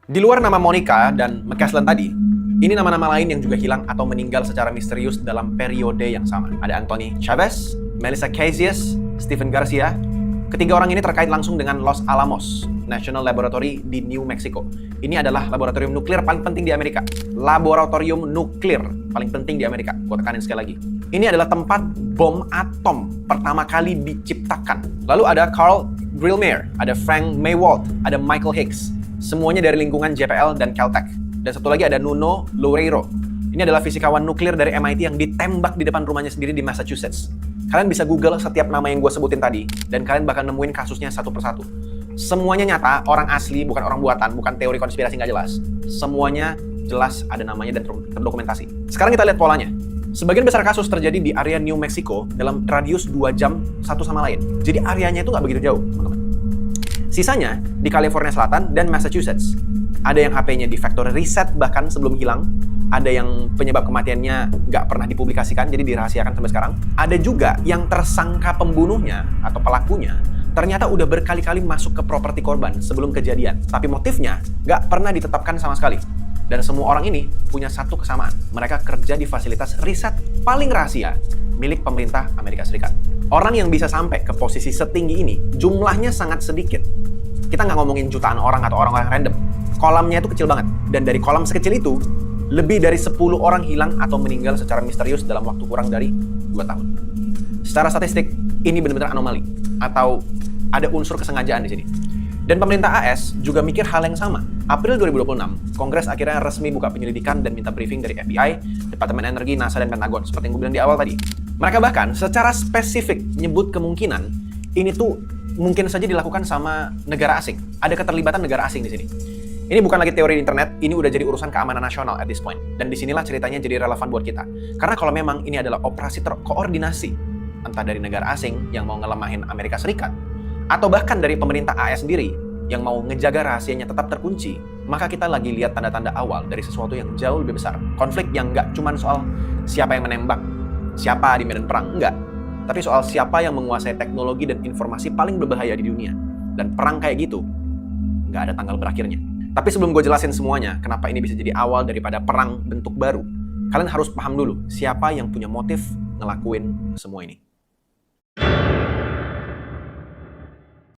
Di luar nama Monica dan McCaslin tadi, ini nama-nama lain yang juga hilang atau meninggal secara misterius dalam periode yang sama. Ada Anthony Chavez, Melissa Cazias, Stephen Garcia. Ketiga orang ini terkait langsung dengan Los Alamos National Laboratory di New Mexico. Ini adalah laboratorium nuklir paling penting di Amerika. Laboratorium nuklir paling penting di Amerika. Gue tekanin sekali lagi. Ini adalah tempat bom atom pertama kali diciptakan. Lalu ada Carl Grillmere, ada Frank Maywald, ada Michael Hicks. Semuanya dari lingkungan JPL dan Caltech. Dan satu lagi ada Nuno Loureiro. Ini adalah fisikawan nuklir dari MIT yang ditembak di depan rumahnya sendiri di Massachusetts. Kalian bisa Google setiap nama yang gue sebutin tadi, dan kalian bakal nemuin kasusnya satu persatu. Semuanya nyata, orang asli, bukan orang buatan, bukan teori konspirasi nggak jelas. Semuanya jelas ada namanya dan terdokumentasi. Sekarang kita lihat polanya. Sebagian besar kasus terjadi di area New Mexico dalam radius 2 jam satu sama lain. Jadi areanya itu nggak begitu jauh, teman-teman. Sisanya di California Selatan dan Massachusetts. Ada yang HP-nya di factory reset bahkan sebelum hilang. Ada yang penyebab kematiannya nggak pernah dipublikasikan, jadi dirahasiakan sampai sekarang. Ada juga yang tersangka pembunuhnya atau pelakunya ternyata udah berkali-kali masuk ke properti korban sebelum kejadian. Tapi motifnya nggak pernah ditetapkan sama sekali. Dan semua orang ini punya satu kesamaan. Mereka kerja di fasilitas riset paling rahasia milik pemerintah Amerika Serikat. Orang yang bisa sampai ke posisi setinggi ini jumlahnya sangat sedikit. Kita nggak ngomongin jutaan orang atau orang-orang random. Kolamnya itu kecil banget. Dan dari kolam sekecil itu, lebih dari 10 orang hilang atau meninggal secara misterius dalam waktu kurang dari 2 tahun. Secara statistik, ini benar-benar anomali. Atau ada unsur kesengajaan di sini. Dan pemerintah AS juga mikir hal yang sama. April 2026, Kongres akhirnya resmi buka penyelidikan dan minta briefing dari FBI, Departemen Energi, NASA, dan Pentagon, seperti yang gue bilang di awal tadi. Mereka bahkan secara spesifik nyebut kemungkinan ini tuh mungkin saja dilakukan sama negara asing. Ada keterlibatan negara asing di sini. Ini bukan lagi teori di internet, ini udah jadi urusan keamanan nasional at this point. Dan disinilah ceritanya jadi relevan buat kita. Karena kalau memang ini adalah operasi terkoordinasi, entah dari negara asing yang mau ngelemahin Amerika Serikat, atau bahkan dari pemerintah AS sendiri yang mau ngejaga rahasianya tetap terkunci, maka kita lagi lihat tanda-tanda awal dari sesuatu yang jauh lebih besar. Konflik yang nggak cuma soal siapa yang menembak, siapa di medan perang, enggak. Tapi soal siapa yang menguasai teknologi dan informasi paling berbahaya di dunia. Dan perang kayak gitu, nggak ada tanggal berakhirnya. Tapi sebelum gue jelasin semuanya, kenapa ini bisa jadi awal daripada perang bentuk baru, kalian harus paham dulu siapa yang punya motif ngelakuin semua ini.